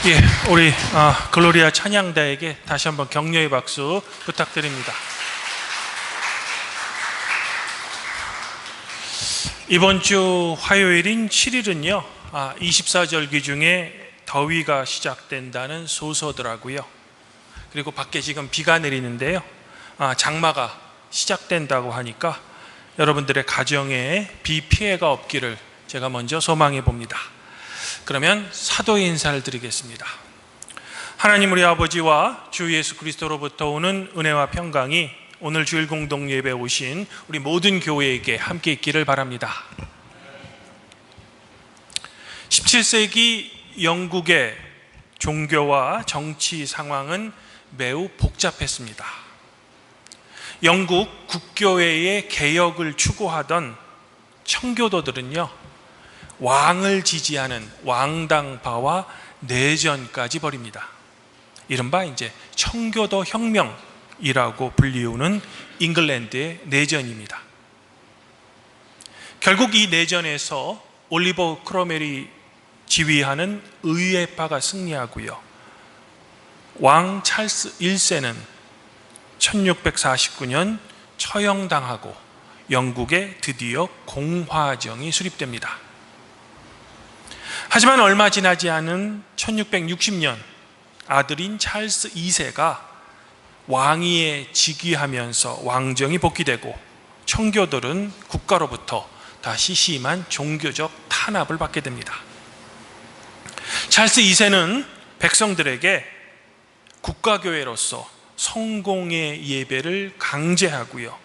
예, 우리 글로리아 찬양대에게 다시 한번 격려의 박수 부탁드립니다. 이번 주 화요일인 7일은요 24절기 중에 더위가 시작된다는 소서더라고요. 그리고 밖에 지금 비가 내리는데요, 장마가 시작된다고 하니까 여러분들의 가정에 비 피해가 없기를 제가 먼저 소망해 봅니다. 그러면 사도의 인사를 드리겠습니다. 하나님 우리 아버지와 주 예수 그리스도로부터 오는 은혜와 평강이 오늘 주일 공동 예배에 오신 우리 모든 교회에게 함께 있기를 바랍니다. 17세기 영국의 종교와 정치 상황은 매우 복잡했습니다. 영국 국교회의 개혁을 추구하던 청교도들은요, 왕을 지지하는 왕당파와 내전까지 벌입니다. 이른바 이제 청교도 혁명이라고 불리우는 잉글랜드의 내전입니다. 결국 이 내전에서 올리버 크로멜이 지휘하는 의회파가 승리하고요, 왕 찰스 1세는 1649년 처형당하고 영국에 드디어 공화정이 수립됩니다. 하지만 얼마 지나지 않은 1660년 아들인 찰스 2세가 왕위에 즉위하면서 왕정이 복귀되고 청교도는 국가로부터 다시 심한 종교적 탄압을 받게 됩니다. 찰스 2세는 백성들에게 국가교회로서 성공의 예배를 강제하고요,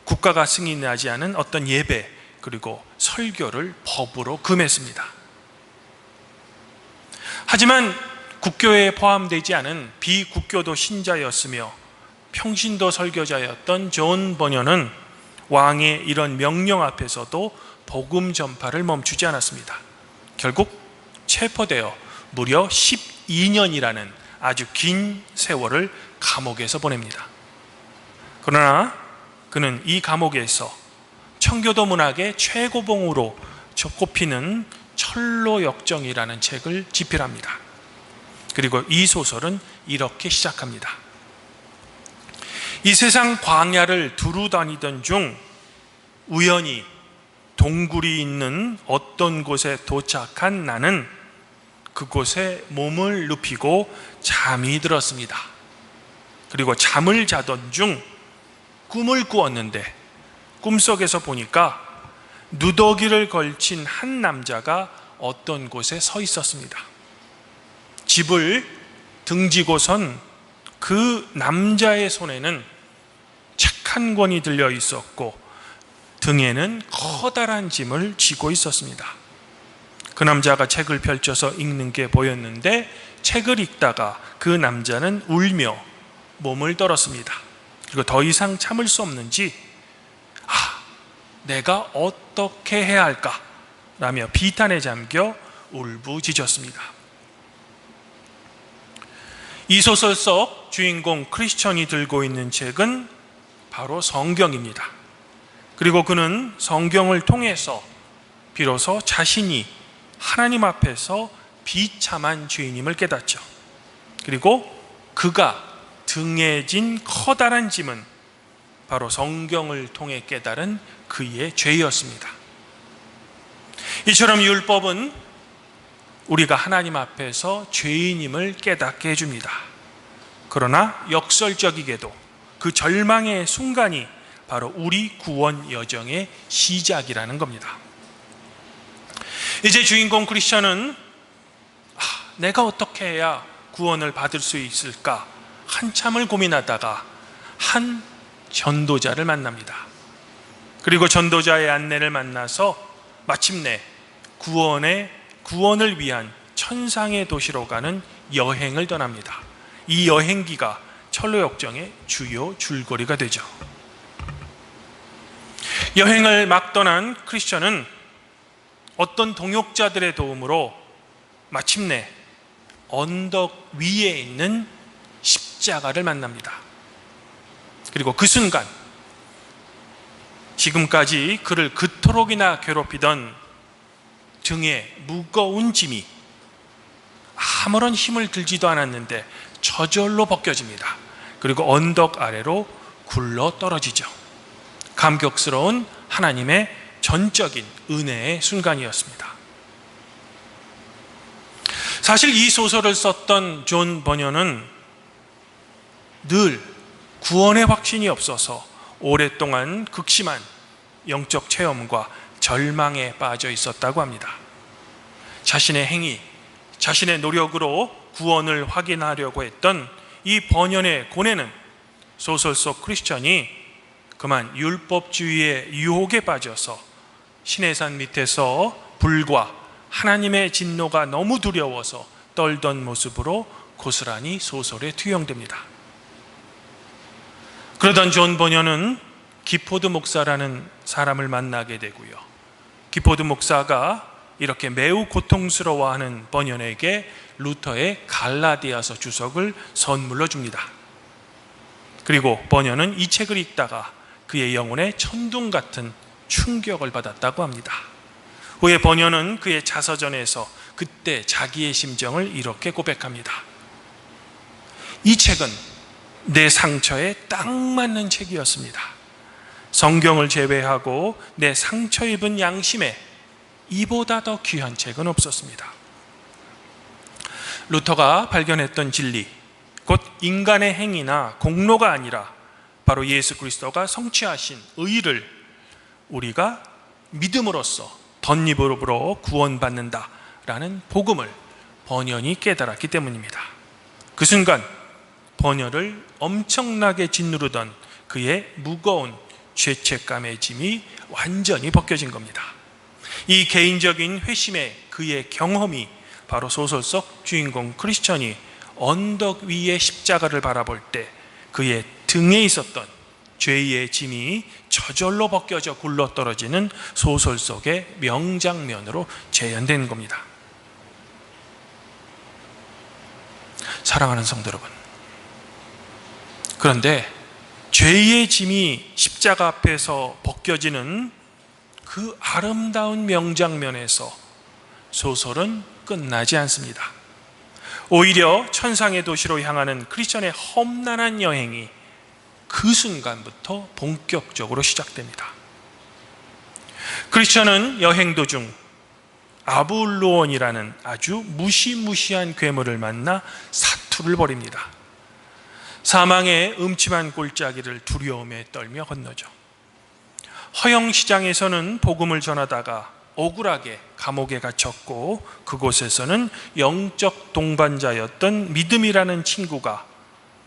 국가가 승인하지 않은 어떤 예배 그리고 설교를 법으로 금했습니다. 하지만 국교회에 포함되지 않은 비국교도 신자였으며 평신도 설교자였던 존 버녀는 왕의 이런 명령 앞에서도 복음 전파를 멈추지 않았습니다. 결국 체포되어 무려 12년이라는 아주 긴 세월을 감옥에서 보냅니다. 그러나 그는 이 감옥에서 청교도 문학의 최고봉으로 꼽히는 철로역정이라는 책을 집필합니다. 그리고 이 소설은 이렇게 시작합니다. 이 세상 광야를 두루 다니던 중 우연히 동굴이 있는 어떤 곳에 도착한 나는 그곳에 몸을 눕히고 잠이 들었습니다. 그리고 잠을 자던 중 꿈을 꾸었는데 꿈속에서 보니까 누더기를 걸친 한 남자가 어떤 곳에 서 있었습니다. 집을 등지고선 그 남자의 손에는 책 한 권이 들려 있었고 등에는 커다란 짐을 지고 있었습니다. 그 남자가 책을 펼쳐서 읽는 게 보였는데 책을 읽다가 그 남자는 울며 몸을 떨었습니다. 그리고 더 이상 참을 수 없는지 내가 어떻게 해야 할까? 라며 비탄에 잠겨 울부짖었습니다. 이 소설 속 주인공 크리스천이 들고 있는 책은 바로 성경입니다. 그리고 그는 성경을 통해서 비로소 자신이 하나님 앞에서 비참한 죄인임을 깨닫죠. 그리고 그가 등에 진 커다란 짐은 바로 성경을 통해 깨달은 그의 죄였습니다. 이처럼 율법은 우리가 하나님 앞에서 죄인임을 깨닫게 해줍니다. 그러나 역설적이게도 그 절망의 순간이 바로 우리 구원 여정의 시작이라는 겁니다. 이제 주인공 크리스천은 내가 어떻게 해야 구원을 받을 수 있을까 한참을 고민하다가 한 전도자를 만납니다. 그리고 전도자의 안내를 만나서 마침내 구원을 위한 천상의 도시로 가는 여행을 떠납니다. 이 여행기가 철로역정의 주요 줄거리가 되죠. 여행을 막 떠난 크리스천은 어떤 동역자들의 도움으로 마침내 언덕 위에 있는 십자가를 만납니다. 그리고 그 순간 지금까지 그를 그토록이나 괴롭히던 등에 무거운 짐이 아무런 힘을 들지도 않았는데 저절로 벗겨집니다. 그리고 언덕 아래로 굴러 떨어지죠. 감격스러운 하나님의 전적인 은혜의 순간이었습니다. 사실 이 소설을 썼던 존 버녀는 늘 구원의 확신이 없어서 오랫동안 극심한 영적 체험과 절망에 빠져 있었다고 합니다. 자신의 행위, 자신의 노력으로 구원을 확인하려고 했던 이 번연의 고뇌는 소설 속 크리스천이 그만 율법주의의 유혹에 빠져서 시내산 밑에서 불과 하나님의 진노가 너무 두려워서 떨던 모습으로 고스란히 소설에 투영됩니다. 그러던 존 버녀는 기포드 목사라는 사람을 만나게 되고요. 기포드 목사가 이렇게 매우 고통스러워하는 버녀에게 루터의 갈라디아서 주석을 선물로 줍니다. 그리고 버녀는 이 책을 읽다가 그의 영혼에 천둥 같은 충격을 받았다고 합니다. 후에 버녀는 그의 자서전에서 그때 자기의 심정을 이렇게 고백합니다. 이 책은 내 상처에 딱 맞는 책이었습니다. 성경을 제외하고 내 상처 입은 양심에 이보다 더 귀한 책은 없었습니다. 루터가 발견했던 진리, 곧 인간의 행위나 공로가 아니라 바로 예수 그리스도가 성취하신 의를 우리가 믿음으로써 덧입으로 구원받는다라는 복음을 번연이 깨달았기 때문입니다. 그 순간 번연을 엄청나게 짓누르던 그의 무거운 죄책감의 짐이 완전히 벗겨진 겁니다. 이 개인적인 회심의 그의 경험이 바로 소설 속 주인공 크리스천이 언덕 위의 십자가를 바라볼 때 그의 등에 있었던 죄의 짐이 저절로 벗겨져 굴러떨어지는 소설 속의 명장면으로 재현된 겁니다. 사랑하는 성도 여러분, 그런데 죄의 짐이 십자가 앞에서 벗겨지는 그 아름다운 명장면에서 소설은 끝나지 않습니다. 오히려 천상의 도시로 향하는 크리스천의 험난한 여행이 그 순간부터 본격적으로 시작됩니다. 크리스천은 여행 도중 아불로원이라는 아주 무시무시한 괴물을 만나 사투를 벌입니다. 사망의 음침한 골짜기를 두려움에 떨며 건너죠. 허영시장에서는 복음을 전하다가 억울하게 감옥에 갇혔고, 그곳에서는 영적 동반자였던 믿음이라는 친구가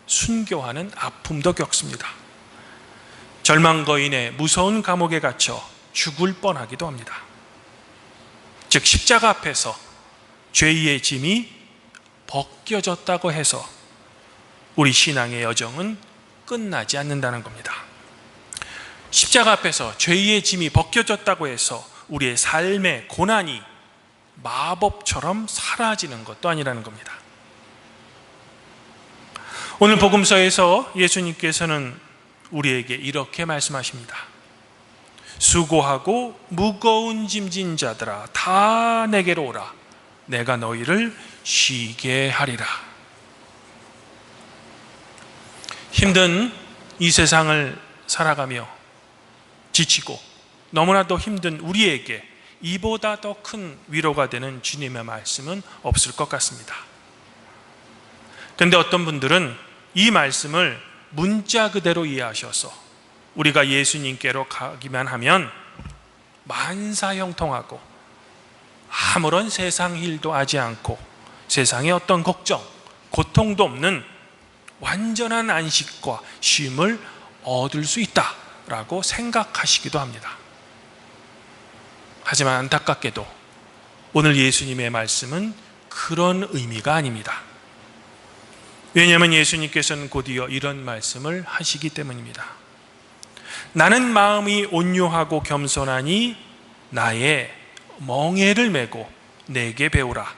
순교하는 아픔도 겪습니다. 절망거인의 무서운 감옥에 갇혀 죽을 뻔하기도 합니다. 즉 십자가 앞에서 죄의 짐이 벗겨졌다고 해서 우리 신앙의 여정은 끝나지 않는다는 겁니다. 십자가 앞에서 죄의 짐이 벗겨졌다고 해서 우리의 삶의 고난이 마법처럼 사라지는 것도 아니라는 겁니다. 오늘 복음서에서 예수님께서는 우리에게 이렇게 말씀하십니다. 수고하고 무거운 짐진 자들아 다 내게로 오라. 내가 너희를 쉬게 하리라. 힘든 이 세상을 살아가며 지치고 너무나도 힘든 우리에게 이보다 더 큰 위로가 되는 주님의 말씀은 없을 것 같습니다. 그런데 어떤 분들은 이 말씀을 문자 그대로 이해하셔서 우리가 예수님께로 가기만 하면 만사형통하고 아무런 세상 일도 하지 않고 세상에 어떤 걱정, 고통도 없는 완전한 안식과 쉼을 얻을 수 있다라고 생각하시기도 합니다. 하지만 안타깝게도 오늘 예수님의 말씀은 그런 의미가 아닙니다. 왜냐하면 예수님께서는 곧이어 이런 말씀을 하시기 때문입니다. 나는 마음이 온유하고 겸손하니 나의 멍에를 메고 내게 배우라.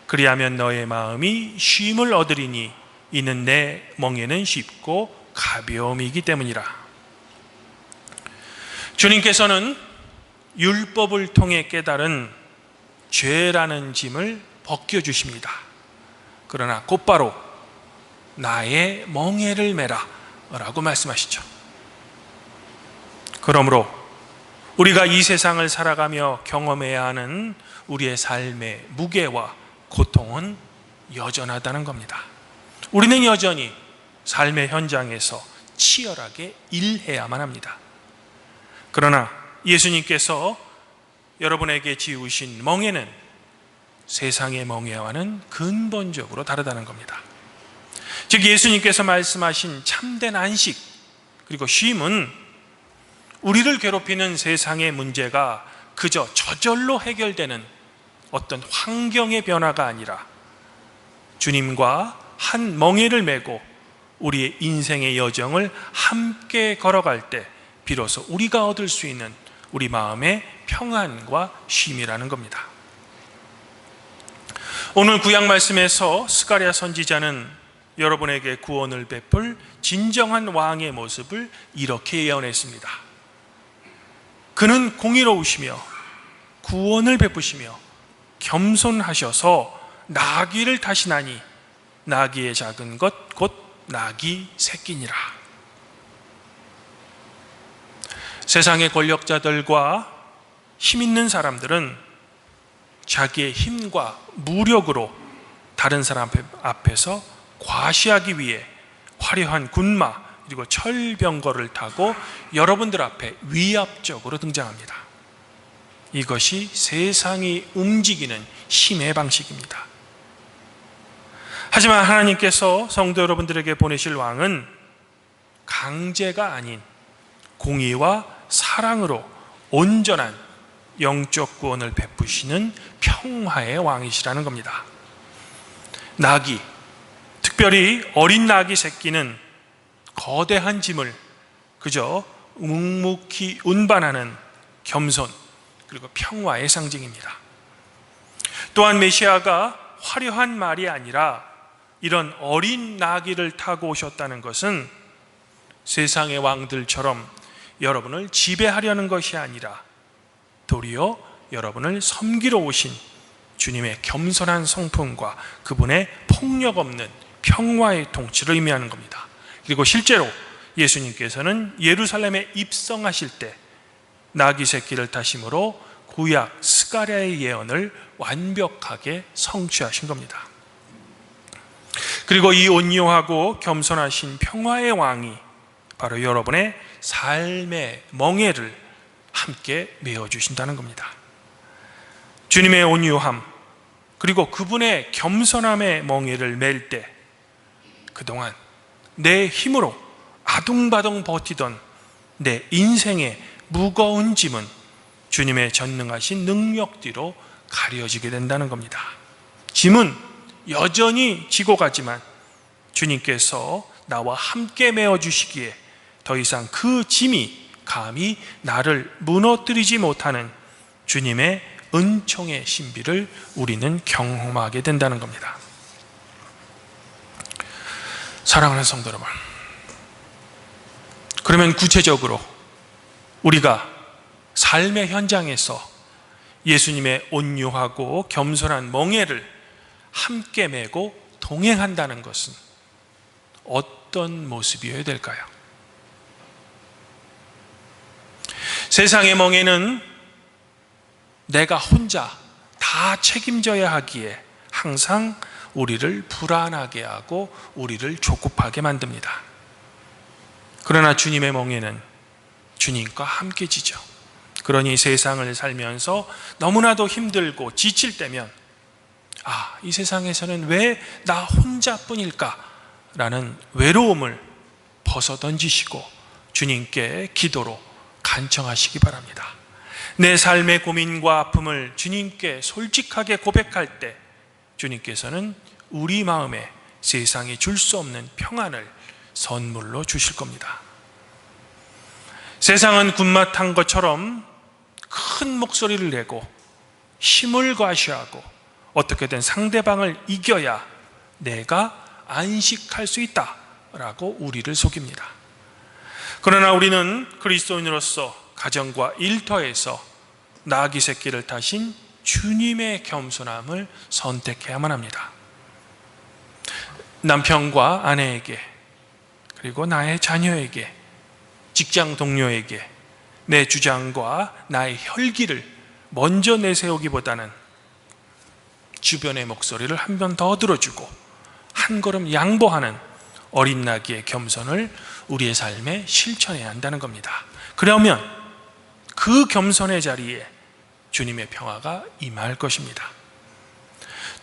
그리하면 너의 마음이 쉼을 얻으리니 이는 내 멍에는 쉽고 가벼움이기 때문이라. 주님께서는 율법을 통해 깨달은 죄라는 짐을 벗겨주십니다. 그러나 곧바로 나의 멍에를 메라 라고 말씀하시죠. 그러므로 우리가 이 세상을 살아가며 경험해야 하는 우리의 삶의 무게와 고통은 여전하다는 겁니다. 우리는 여전히 삶의 현장에서 치열하게 일해야만 합니다. 그러나 예수님께서 여러분에게 지우신 멍에는 세상의 멍에와는 근본적으로 다르다는 겁니다. 즉 예수님께서 말씀하신 참된 안식 그리고 쉼은 우리를 괴롭히는 세상의 문제가 그저 저절로 해결되는 어떤 환경의 변화가 아니라 주님과 한 멍에를 메고 우리의 인생의 여정을 함께 걸어갈 때 비로소 우리가 얻을 수 있는 우리 마음의 평안과 쉼이라는 겁니다. 오늘 구약 말씀에서 스가랴 선지자는 여러분에게 구원을 베풀 진정한 왕의 모습을 이렇게 예언했습니다. 그는 공의로우시며 구원을 베푸시며 겸손하셔서 나귀를 타시나니 나귀의 작은 것 곧 나귀 새끼니라. 세상의 권력자들과 힘 있는 사람들은 자기의 힘과 무력으로 다른 사람 앞에서 과시하기 위해 화려한 군마 그리고 철병거를 타고 여러분들 앞에 위압적으로 등장합니다. 이것이 세상이 움직이는 힘의 방식입니다. 하지만 하나님께서 성도 여러분들에게 보내실 왕은 강제가 아닌 공의와 사랑으로 온전한 영적 구원을 베푸시는 평화의 왕이시라는 겁니다. 나귀, 특별히 어린 나귀 새끼는 거대한 짐을 그저 묵묵히 운반하는 겸손 그리고 평화의 상징입니다. 또한 메시아가 화려한 말이 아니라 이런 어린 나귀를 타고 오셨다는 것은 세상의 왕들처럼 여러분을 지배하려는 것이 아니라 도리어 여러분을 섬기러 오신 주님의 겸손한 성품과 그분의 폭력 없는 평화의 통치를 의미하는 겁니다. 그리고 실제로 예수님께서는 예루살렘에 입성하실 때 나귀 새끼를 타심으로 구약 스가랴의 예언을 완벽하게 성취하신 겁니다. 그리고 이 온유하고 겸손하신 평화의 왕이 바로 여러분의 삶의 멍에를 함께 메어주신다는 겁니다. 주님의 온유함 그리고 그분의 겸손함의 멍에를 맬 때 그동안 내 힘으로 아둥바둥 버티던 내 인생의 무거운 짐은 주님의 전능하신 능력 뒤로 가려지게 된다는 겁니다. 짐은 여전히 지고 가지만 주님께서 나와 함께 메어주시기에 더 이상 그 짐이 감히 나를 무너뜨리지 못하는 주님의 은총의 신비를 우리는 경험하게 된다는 겁니다. 사랑하는 성도 여러분, 그러면 구체적으로 우리가 삶의 현장에서 예수님의 온유하고 겸손한 멍에를 함께 메고 동행한다는 것은 어떤 모습이어야 될까요? 세상의 멍에는 내가 혼자 다 책임져야 하기에 항상 우리를 불안하게 하고 우리를 조급하게 만듭니다. 그러나 주님의 멍에는 주님과 함께 지죠. 그러니 세상을 살면서 너무나도 힘들고 지칠 때면 이 세상에서는 왜 나 혼자뿐일까? 라는 외로움을 벗어던지시고 주님께 기도로 간청하시기 바랍니다. 내 삶의 고민과 아픔을 주님께 솔직하게 고백할 때 주님께서는 우리 마음에 세상이 줄 수 없는 평안을 선물로 주실 겁니다. 세상은 군마 탄 것처럼 큰 목소리를 내고 힘을 과시하고 어떻게든 상대방을 이겨야 내가 안식할 수 있다라고 우리를 속입니다. 그러나 우리는 그리스도인으로서 가정과 일터에서 나귀 새끼를 타신 주님의 겸손함을 선택해야만 합니다. 남편과 아내에게, 그리고 나의 자녀에게, 직장 동료에게 내 주장과 나의 혈기를 먼저 내세우기보다는 주변의 목소리를 한 번 더 들어주고 한 걸음 양보하는 어린 나귀의 겸손을 우리의 삶에 실천해야 한다는 겁니다. 그러면 그 겸손의 자리에 주님의 평화가 임할 것입니다.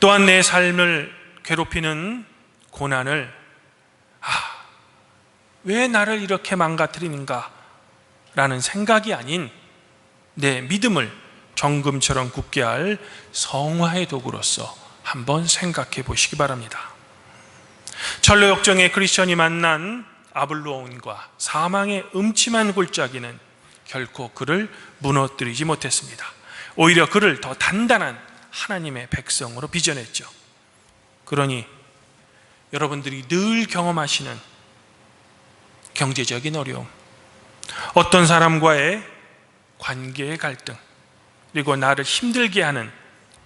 또한 내 삶을 괴롭히는 고난을 왜 나를 이렇게 망가뜨리는가 라는 생각이 아닌 내 믿음을 정금처럼 굳게 할 성화의 도구로서 한번 생각해 보시기 바랍니다. 철로 역정의 크리스천이 만난 아블로온과 사망의 음침한 골짜기는 결코 그를 무너뜨리지 못했습니다. 오히려 그를 더 단단한 하나님의 백성으로 빚어냈죠. 그러니 여러분들이 늘 경험하시는 경제적인 어려움, 어떤 사람과의 관계의 갈등, 그리고 나를 힘들게 하는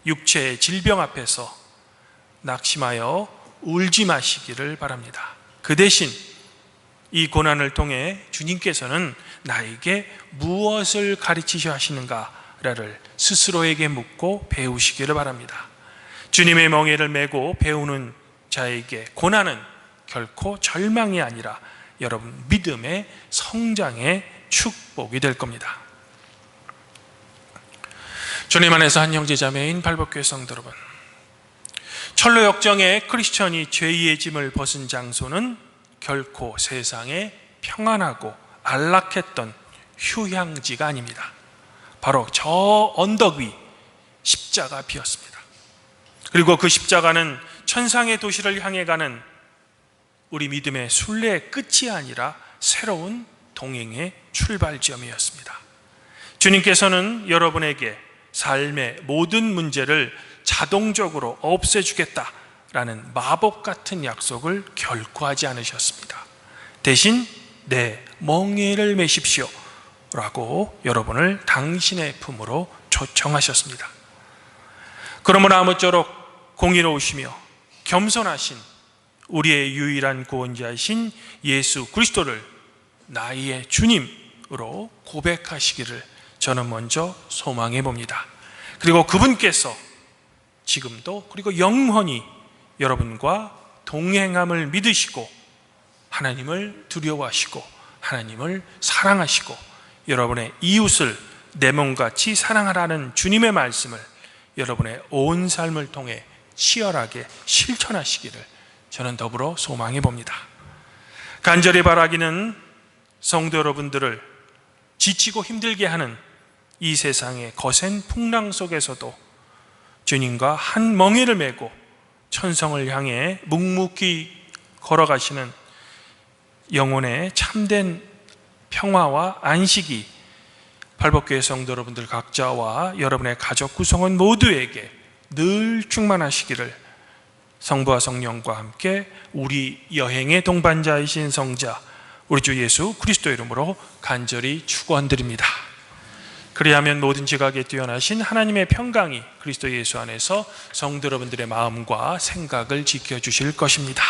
육체의 질병 앞에서 낙심하여 울지 마시기를 바랍니다. 그 대신 이 고난을 통해 주님께서는 나에게 무엇을 가르치셔 하시는가를 스스로에게 묻고 배우시기를 바랍니다. 주님의 멍에를 메고 배우는 자에게 고난은 결코 절망이 아니라 여러분 믿음의 성장의 축복이 될 겁니다. 주님 안에서 한 형제자매인 발복교회 성도 여러분, 철로 역정의 크리스천이 죄의 짐을 벗은 장소는 결코 세상에 평안하고 안락했던 휴양지가 아닙니다. 바로 저 언덕 위 십자가 비었습니다. 그리고 그 십자가는 천상의 도시를 향해 가는 우리 믿음의 순례의 끝이 아니라 새로운 동행의 출발점이었습니다. 주님께서는 여러분에게 삶의 모든 문제를 자동적으로 없애주겠다라는 마법 같은 약속을 결코 하지 않으셨습니다. 대신 내 멍에를 메십시오 라고 여러분을 당신의 품으로 초청하셨습니다. 그러므로 아무쪼록 공의로우시며 겸손하신 우리의 유일한 구원자이신 예수 그리스도를 나의 주님으로 고백하시기를 저는 먼저 소망해 봅니다. 그리고 그분께서 지금도 그리고 영원히 여러분과 동행함을 믿으시고 하나님을 두려워하시고 하나님을 사랑하시고 여러분의 이웃을 내 몸같이 사랑하라는 주님의 말씀을 여러분의 온 삶을 통해 치열하게 실천하시기를 저는 더불어 소망해 봅니다. 간절히 바라기는 성도 여러분들을 지치고 힘들게 하는 이 세상의 거센 풍랑 속에서도 주님과 한 멍에를 메고 천성을 향해 묵묵히 걸어가시는 영혼의 참된 평화와 안식이 발복교회 성도 여러분들 각자와 여러분의 가족 구성원 모두에게 늘 충만하시기를 성부와 성령과 함께 우리 여행의 동반자이신 성자 우리 주 예수 그리스도 이름으로 간절히 축원드립니다. 그리하면 모든 지각에 뛰어나신 하나님의 평강이 그리스도 예수 안에서 성도 여러분들의 마음과 생각을 지켜주실 것입니다.